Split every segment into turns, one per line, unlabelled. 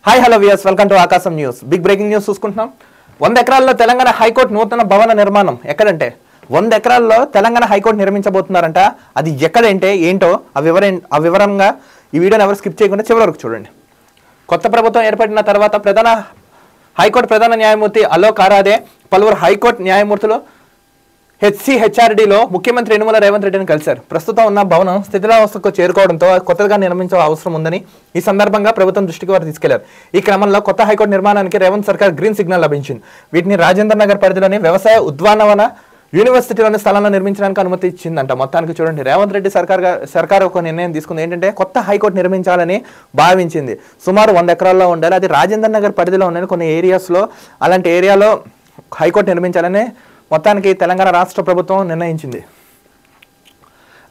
Hi hello viewers, welcome to Aakasam news. Big breaking news చూసుకుంటున్నాం. 100 ఎకరాల్లో Telangana high court నూతన భవన నిర్మాణం. ఎక్కడంటే 100 ఎకరాల్లో తెలంగాణ హైకోర్టు నిర్మించబోతున్నారంట. అది ఎక్కడంటే ఏంటో ఆ వివరంగా ఈ వీడియోని ఎవరు స్కిప్ చేయకుండా చివరి వరకు చూడండి. కొత్త ప్రభుత్వం ఏర్పడిన తర్వాత హైకోర్టు ప్రధాన న్యాయమూర్తి అలోక్ ఆరాధే పలువురు హైకోర్టు న్యాయమూర్తులు హెచ్సిహెచ్ఆర్డీలో ముఖ్యమంత్రి యనుమల రేవంత్ రెడ్డిని కలిశారు. ప్రస్తుతం ఉన్న భవనం స్థితిలావస్థకు చేరుకోవడంతో కొత్తగా నిర్మించే అవసరం ఉందని ఈ సందర్భంగా ప్రభుత్వం దృష్టికి వారు తీసుకెళ్లారు. ఈ క్రమంలో కొత్త హైకోర్టు నిర్మాణానికి రేవంత్ సర్కార్ గ్రీన్ సిగ్నల్ లభించింది. వీటిని రాజేంద్ర నగర్ పరిధిలోని వ్యవసాయ ఉద్యానవన యూనివర్సిటీలోని స్థలాలను నిర్మించడానికి అనుమతి ఇచ్చిందంట. మొత్తానికి చూడండి, రేవంత్ రెడ్డి సర్కార్ ఒక నిర్ణయం తీసుకుంది. ఏంటంటే కొత్త హైకోర్టు నిర్మించాలని భావించింది. సుమారు 100 ఎకరాల్లో ఉండాలి. అది రాజేంద్ర నగర్ పరిధిలో ఉన్న కొన్ని ఏరియాస్లో అలాంటి ఏరియాలో హైకోర్టు నిర్మించాలని మొత్తానికి తెలంగాణ రాష్ట్ర ప్రభుత్వం నిర్ణయించింది.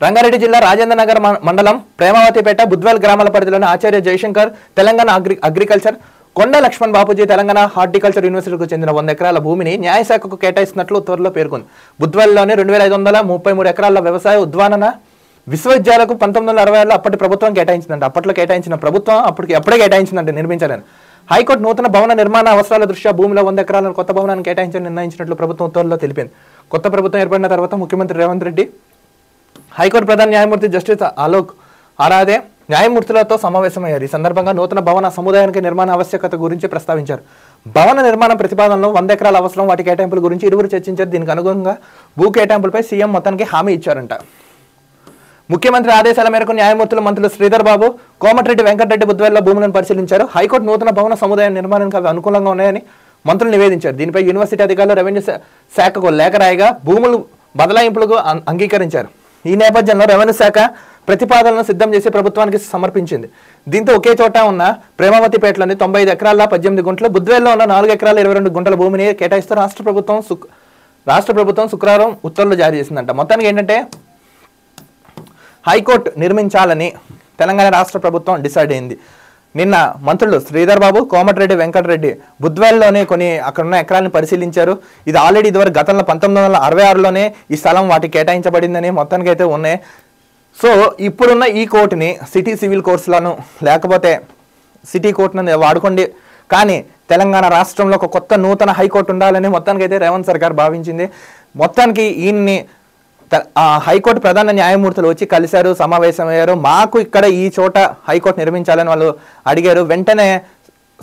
రంగారెడ్డి జిల్లా రాజేంద్ర నగర్ మండలం ప్రేమావతిపేట బుద్వేల్ గ్రామాల పరిధిలోని ఆచార్య జయశంకర్ తెలంగాణ అగ్రికల్చర్, కొండ లక్ష్మణ్ బాపూజీ తెలంగాణ హార్టికల్చర్ యూనివర్సిటీకి చెందిన 100 ఎకరాల భూమిని న్యాయశాఖకు కేటాయిస్తున్నట్లు ఉత్తర్వులో పేర్కొంది. బుద్వేల్లోని 2533 ఎకరాల వ్యవసాయ ఉద్యానవన విశ్వవిద్యాలయాలకు 1960లో అప్పటి ప్రభుత్వం కేటాయించిందంట. అప్పట్లో కేటాయించిన ప్రభుత్వం అప్పుడే కేటాయించిందంటే నిర్మించాలని. హైకోర్టు నూతన భవన నిర్మాణ అవసరాల దృష్ట్యా భూమిలో 100 ఎకరాలను కొత్త భవనాన్ని కేటాయించని నిర్ణయించినట్లు ప్రభుత్వం ఉత్తర్వుల్లో తెలిపింది. కొత్త ప్రభుత్వం ఏర్పడిన తర్వాత ముఖ్యమంత్రి రేవంత్ రెడ్డి హైకోర్టు ప్రధాన న్యాయమూర్తి జస్టిస్ అలోక్ ఆరాధే న్యాయమూర్తులతో సమావేశమయ్యారు. ఈ సందర్భంగా నూతన భవన సముదాయానికి నిర్మాణ ఆవశ్యకత గురించి ప్రస్తావించారు. భవన నిర్మాణ ప్రతిపాదనలో 100 ఎకరాల అవసరం, వాటి కేటాయింపుల గురించి ఇరువురు చర్చించారు. దీనికి అనుగుణంగా భూ కేటాయింపులపై సీఎం మొత్తానికి హామీ ఇచ్చారంట. ముఖ్యమంత్రి ఆదేశాల మేరకు న్యాయమూర్తులు మంత్రులు శ్రీధర్ బాబు, కోమటిరెడ్డి వెంకటరెడ్డి బుద్వేల్లో భూములను పరిశీలించారు. హైకోర్టు నూతన భవన సముదాయం నిర్మాణానికి అవి అనుకూలంగా ఉన్నాయని మంత్రులు నివేదించారు. దీనిపై యూనివర్సిటీ అధికారులు రెవెన్యూ శాఖకు లేఖ రాయగా భూములు బదలాయింపులకు అంగీకరించారు. ఈ నేపథ్యంలో రెవెన్యూ శాఖ ప్రతిపాదనలను సిద్ధం చేసి ప్రభుత్వానికి సమర్పించింది. దీంతో ఒకే చోట ఉన్న ప్రేమావతిపేటలోని 95 ఎకరాల 18 గుంటలు, బుద్వేల్లో ఉన్న 4 ఎకరాల 22 గుంటల భూమిని కేటాయిస్తూ రాష్ట్ర ప్రభుత్వం శుక్రవారం ఉత్తర్వులు జారీ చేసిందంట. మొత్తానికి ఏంటంటే హైకోర్టు నిర్మించాలని తెలంగాణ రాష్ట్ర ప్రభుత్వం డిసైడ్ అయింది. నిన్న మంత్రులు శ్రీధర్ బాబు, కోమటిరెడ్డి వెంకటరెడ్డి బుద్వేల్లోనే కొన్ని అక్కడున్న ఎకరాలను పరిశీలించారు. ఇది ఆల్రెడీ ఇదివరకు గతంలో 1966లోనే ఈ స్థలం వాటికి కేటాయించబడిందని మొత్తానికి అయితే ఉన్నాయి. సో ఇప్పుడున్న ఈ కోర్టుని సిటీ సివిల్ కోర్టులను లేకపోతే సిటీ కోర్టును వాడుకోండి, కానీ తెలంగాణ రాష్ట్రంలో ఒక కొత్త నూతన హైకోర్టు ఉండాలని మొత్తానికి అయితే రేవంత్ సర్కార్ భావించింది. మొత్తానికి ఈయన్ని హైకోర్టు ప్రధాన న్యాయమూర్తులు వచ్చి కలిశారు, సమావేశమయ్యారు. మాకు ఇక్కడ ఈ చోట హైకోర్టు నిర్మించాలని వాళ్ళు అడిగారు. వెంటనే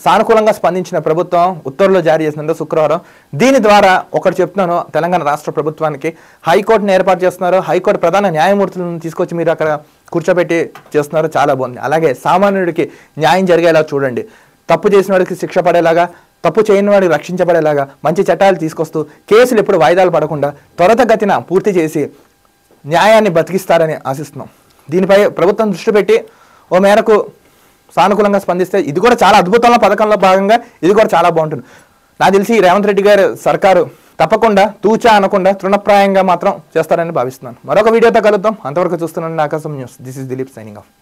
సానుకూలంగా స్పందించిన ప్రభుత్వం ఉత్తర్వులు జారీ చేసిందంటే శుక్రవారం. దీని ద్వారా ఒకటి చెప్తున్నాను, తెలంగాణ రాష్ట్ర ప్రభుత్వానికి హైకోర్టును ఏర్పాటు చేస్తున్నారు. హైకోర్టు ప్రధాన న్యాయమూర్తులను తీసుకొచ్చి మీరు అక్కడ కూర్చోబెట్టి చేస్తున్నారు. చాలా బాగుంది. అలాగే సామాన్యుడికి న్యాయం జరిగేలా చూడండి. తప్పు చేసిన వాడికి శిక్ష పడేలాగా, తప్పు చేయని వాడికి రక్షించబడేలాగా మంచి చట్టాలు తీసుకొస్తూ కేసులు ఎప్పుడు వాయిదాలు పడకుండా త్వరితగతిన పూర్తి చేసి న్యాయాన్ని బతికిస్తారని ఆశిస్తున్నాం. దీనిపై ప్రభుత్వం దృష్టి పెట్టి ఓ మేరకు సానుకూలంగా స్పందిస్తే ఇది కూడా చాలా అద్భుతమైన పథకంలో భాగంగా ఇది కూడా చాలా బాగుంటుంది. నాకు తెలిసి రేవంత్ రెడ్డి గారు సర్కారు తప్పకుండా తూచా అనకుండా తృణప్రాయంగా మాత్రం చేస్తారని భావిస్తున్నాను. మరొక వీడియోతో కలుద్దాం. అంతవరకు చూస్తున్నాను ఆకాశం news. This is Dilip signing off.